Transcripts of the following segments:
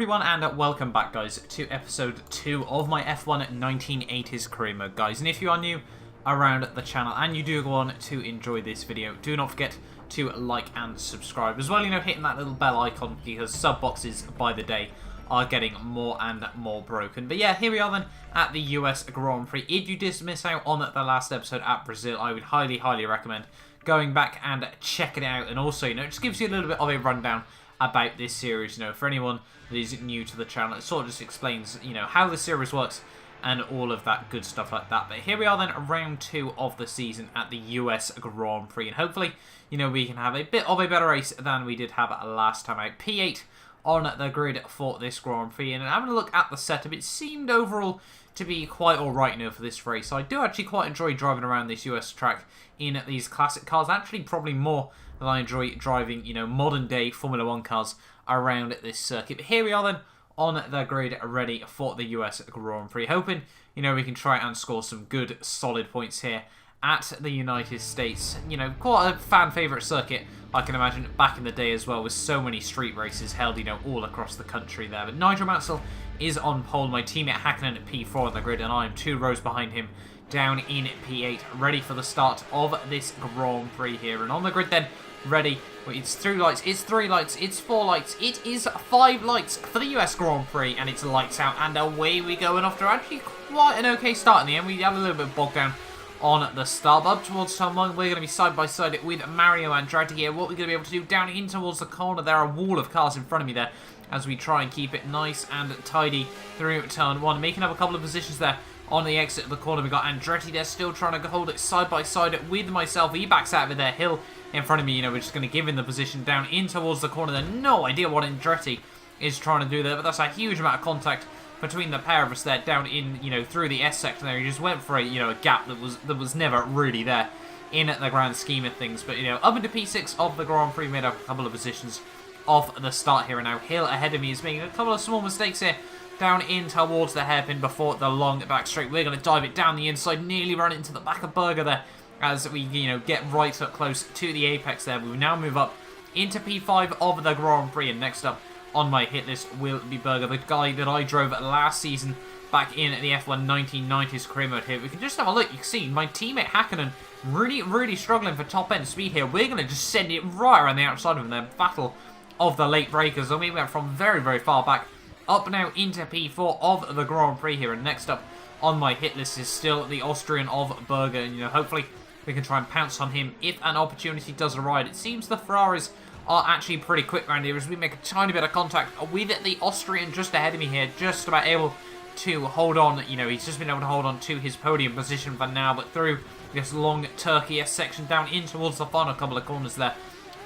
everyone, and welcome back, guys, to episode 2 of my F1 1980s career mode, guys. And if you are new around the channel and you do go on to enjoy this video, do not forget to like and subscribe as well, hitting that little bell icon, because sub boxes by the day are getting more and more broken. But yeah, here we are then at the US Grand Prix. If you did miss out on the last episode at Brazil, I would highly recommend going back and checking it out. And also, it just gives you a little bit of a rundown about this series, for anyone that is new to the channel. It sort of just explains, how the series works and all of that good stuff like that. But here we are then, round 2 of the season at the US Grand Prix, and hopefully, we can have a bit of a better race than we did have last time out. P8 on the grid for this Grand Prix, and having a look at the setup, it seemed overall to be quite alright for this race. So I do actually quite enjoy driving around this US track in these classic cars, actually probably more than I enjoy driving, modern day Formula 1 cars around this circuit. But here we are then on the grid, ready for the US Grand Prix, hoping, we can try and score some good solid points here at the United States. Quite a fan favourite circuit, I can imagine, back in the day as well, with so many street races held, all across the country there. But Nigel Mansell is on pole, my teammate Hakkinen at P4 on the grid, and I am 2 rows behind him down in P8, ready for the start of this Grand Prix here. And on the grid then, ready. It's 3 lights, it's 3 lights, it's 4 lights, it is 5 lights for the US Grand Prix, and it's lights out, and away we go. And after actually quite an okay start in the end, we had a little bit bogged down on the start. Up towards turn 1, we're going to be side by side with Mario Andretti here. What we're going to be able to do down in towards the corner, there are a wall of cars in front of me there, as we try and keep it nice and tidy through turn 1, making up a couple of positions there. On the exit of the corner, we got Andretti there, still trying to hold it side by side with myself. He backs out of there. Hill in front of me, we're just going to give him the position down in towards the corner there. No idea what Andretti is trying to do there, but that's a huge amount of contact between the pair of us there, down in, through the S section there. He just went for a, a gap that was never really there in the grand scheme of things. But, up into P6 of the Grand Prix, made up a couple of positions off the start here. And now Hill ahead of me is making a couple of small mistakes here, down in towards the hairpin before the long back straight. We're going to dive it down the inside, nearly run into the back of Berger there, as we, get right up close to the apex there. We now move up into P5 of the Grand Prix, and next up on my hit list will be Berger, the guy that I drove last season back in the F1 1990s career mode here. We can just have a look. You can see my teammate Hakkinen really struggling for top end speed here. We're going to just send it right around the outside of him there. Battle of the late breakers, and we went from very far back up now into P4 of the Grand Prix here. And next up on my hit list is still the Austrian of Berger, and hopefully we can try and pounce on him if an opportunity does arise. It seems the Ferraris are actually pretty quick around here, as we make a tiny bit of contact with the Austrian just ahead of me here, just about able to hold on. He's just been able to hold on to his podium position for now, but through this long Turkey S section down in towards the final couple of corners there,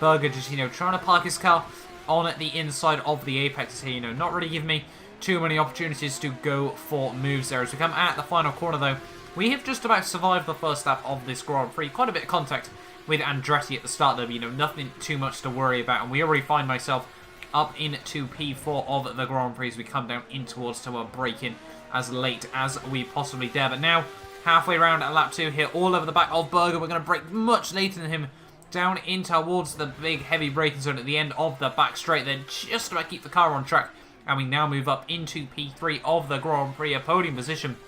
Berger just, trying to park his car on the inside of the apex here, not really giving me too many opportunities to go for moves there. As we come at the final corner though, we have just about survived the first lap of this Grand Prix. Quite a bit of contact with Andretti at the start though, but, nothing too much to worry about, and we already find myself up into P4 of the Grand Prix as we come down in towards to a break-in as late as we possibly dare. But now, halfway around at lap 2 here, all over the back of Berger, we're going to break much later than him, down in towards the big heavy braking zone at the end of the back straight, then just about keep the car on track. And we now move up into P3 of the Grand Prix. A podium position,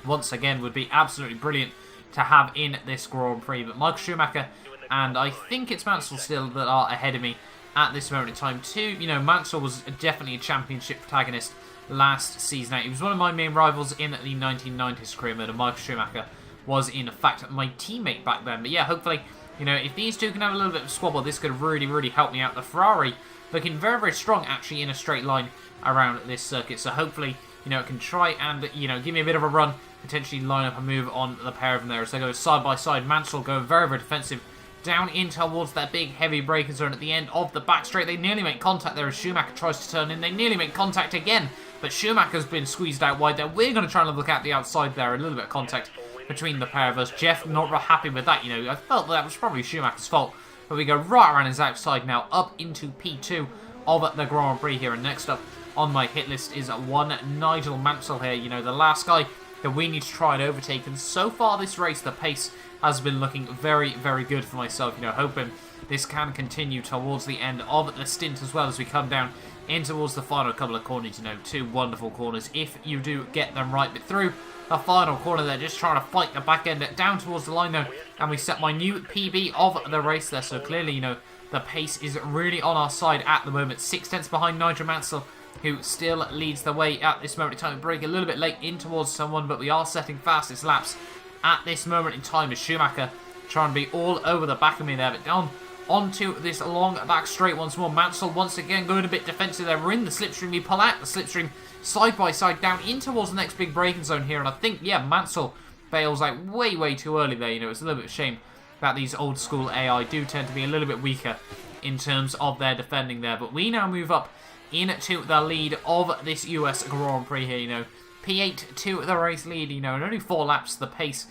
once again, would be absolutely brilliant to have in this Grand Prix. But Michael Schumacher and I think it's Mansell still that are ahead of me at this moment in time too. Mansell was definitely a championship protagonist last season. He was one of my main rivals in the 1990s career mode, and Michael Schumacher was in fact my teammate back then. But yeah, hopefully, if these two can have a little bit of squabble, this could really help me out. The Ferrari looking very strong actually in a straight line around this circuit. So hopefully, it can try and, give me a bit of a run, potentially line up a move on the pair of them there as they go side by side. Mansell going very defensive down in towards that big heavy braking zone at the end of the back straight. They nearly make contact there as Schumacher tries to turn in. They nearly make contact again, but Schumacher's been squeezed out wide there. We're going to try and look at the outside there. A little bit of contact between the pair of us. Jeff not real happy with that. I felt that was probably Schumacher's fault, but we go right around his outside now, up into P2 of the Grand Prix here. And next up on my hit list is one Nigel Mansell here. The last guy that we need to try and overtake. And so far this race, the pace has been looking very, very good for myself. You know, hoping this can continue towards the end of the stint as well as we come down in towards the final couple of corners. You know, 2 wonderful corners if you do get them right. But through the final corner there, just trying to fight the back end down towards the line though, and we set my new PB of the race there. So clearly, you know, the pace is really on our side at the moment. 6 tenths behind Nigel Mansell, who still leads the way at this moment in time. Break a little bit late in towards someone, but we are setting fastest laps at this moment in time as Schumacher trying to be all over the back of me there. But down onto this long back straight once more. Mansell once again going a bit defensive there. We're in the slipstream. We pull out the slipstream side by side down in towards the next big braking zone here. And I think, yeah, Mansell bails out way, way too early there. You know, it's a little bit of a shame that these old school AI do tend to be a little bit weaker in terms of their defending there. But we now move up into the lead of this US Grand Prix here, you know. P8 to the race lead, you know, and only 4 laps. The pace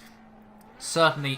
certainly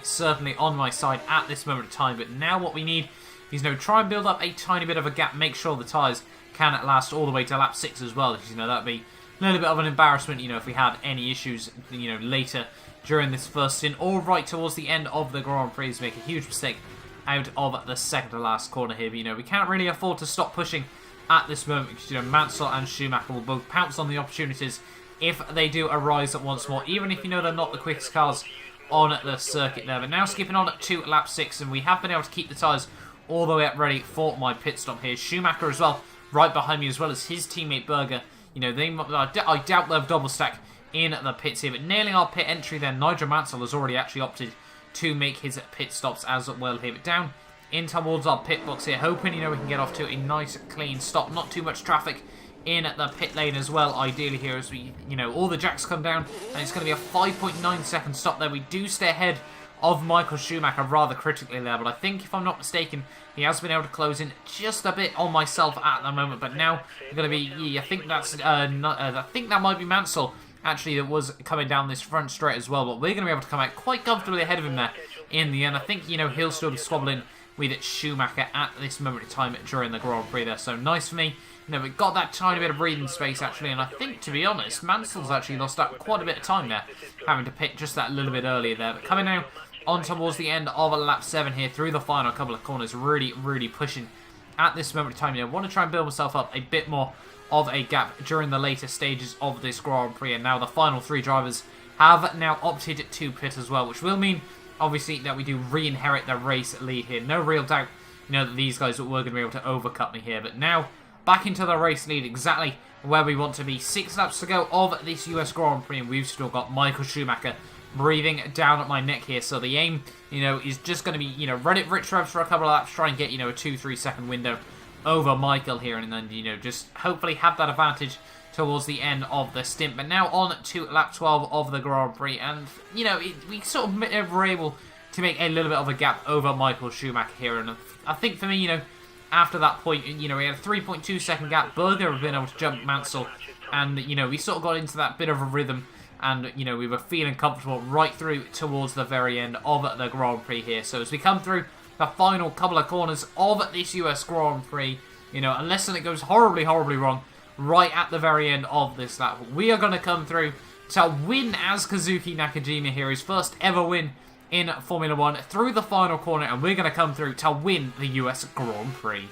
on my side at this moment of time. But now what we need is, you know, try and build up a tiny bit of a gap. Make sure the tyres can last all the way to lap 6 as well. Because, you know, that'd be a little bit of an embarrassment, you know, if we had any issues, you know, later during this first stint, or right towards the end of the Grand Prix, to make a huge mistake out of the second to last corner here. But, you know, we can't really afford to stop pushing at this moment because, you know, Mansell and Schumacher will both pounce on the opportunities if they do arise at once more, even if, you know, they're not the quickest cars on the circuit there. But now skipping on to lap 6, and we have been able to keep the tyres all the way up ready for my pit stop here. Schumacher as well, right behind me, as well as his teammate Berger. You know, I doubt they'll double stack in the pits here, but nailing our pit entry there. Nigel Mansell has already actually opted to make his pit stops as well here. But down in towards our pit box here, hoping, you know, we can get off to a nice clean stop. Not too much traffic in the pit lane as well, ideally here, as we, you know, all the jacks come down, and it's going to be a 5.9 second stop there. We do stay ahead of Michael Schumacher rather critically there, but I think, if I'm not mistaken, he has been able to close in just a bit on myself at the moment. But now we're going to be, I think that's, I think that might be Mansell actually that was coming down this front straight as well, but we're going to be able to come out quite comfortably ahead of him there in the end. I think, you know, he'll still be squabbling with Schumacher at this moment in time during the Grand Prix there. So nice for me. You know, we got that tiny bit of breathing space actually, and I think, to be honest, Mansell's actually lost out quite a bit of time there, having to pit just that little bit earlier there. But coming now on towards the end of lap 7 here, through the final couple of corners, really, really pushing at this moment in time. You know, I want to try and build myself up a bit more of a gap during the later stages of this Grand Prix, and now the final 3 drivers have now opted to pit as well, which will mean, obviously, that we do re-inherit the race lead here. No real doubt, you know, that these guys were going to be able to overcut me here. But now, back into the race lead, exactly where we want to be. 6 laps to go of this US Grand Prix, and we've still got Michael Schumacher breathing down at my neck here. So the aim, you know, is just going to be, you know, run it rich revs for a couple of laps, try and get, you know, a 2-3 second window over Michael here, and then, you know, just hopefully have that advantage towards the end of the stint. But now on to lap 12 of the Grand Prix, and, you know, we sort of were able to make a little bit of a gap over Michael Schumacher here, and I think for me, you know, after that point, you know, we had a 3.2 second gap. Berger had been able to jump Mansell, and, you know, we sort of got into that bit of a rhythm, and, you know, we were feeling comfortable right through towards the very end of the Grand Prix here. So as we come through the final couple of corners of this US Grand Prix, you know, unless something goes horribly, horribly wrong right at the very end of this lap, we are going to come through to win as Kazuki Nakajima here, his first ever win in Formula 1 through the final corner, and we're going to come through to win the US Grand Prix.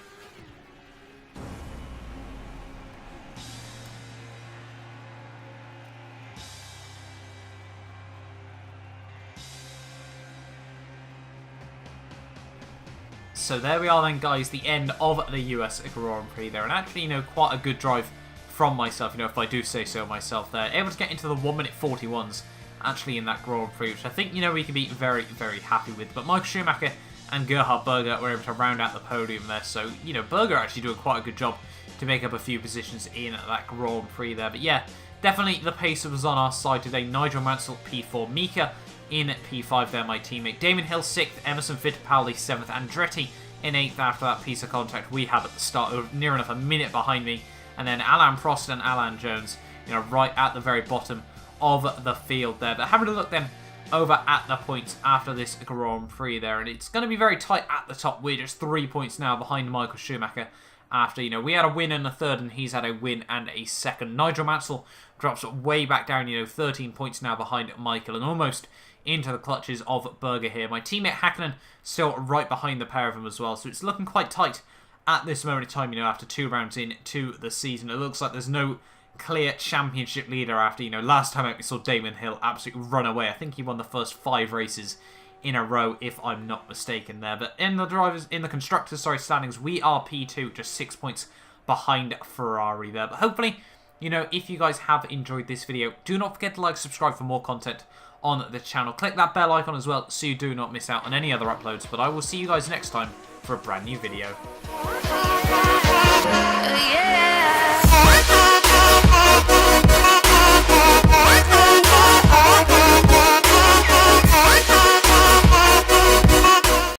So there we are then, guys, the end of the US Grand Prix there, and actually, you know, quite a good drive from myself, you know, if I do say so myself there. Able to get into the 1 minute 41s actually in that Grand Prix, which I think, you know, we can be very, very happy with. But Michael Schumacher and Gerhard Berger were able to round out the podium there, so, you know, Berger actually doing quite a good job to make up a few positions in that Grand Prix there. But yeah, definitely the pace was on our side today. Nigel Mansell P4, Mika in P5 there, my teammate. Damon Hill 6th, Emerson Fittipaldi 7th, Andretti in 8th after that piece of contact we had at the start, near enough a minute behind me. And then Alain Prost and Alain Jones, you know, right at the very bottom of the field there. But having a look then over at the points after this Grand Prix there, and it's going to be very tight at the top. We're just 3 points now behind Michael Schumacher after, you know, we had a win and a third and he's had a win and a second. Nigel Mansell drops way back down, you know, 13 points now behind Michael and almost into the clutches of Berger here. My teammate Hakkinen still right behind the pair of them as well, so it's looking quite tight at this moment in time, you know, after 2 rounds into the season. It looks like there's no clear championship leader after, you know, last time out we saw Damon Hill absolutely run away. I think he won the first 5 races in a row, if I'm not mistaken there. But in the constructors, standings, we are P2, just 6 points behind Ferrari there. But hopefully, you know, if you guys have enjoyed this video, do not forget to like, subscribe for more content on the channel. Click that bell icon as well so you do not miss out on any other uploads. But I will see you guys next time for a brand new video.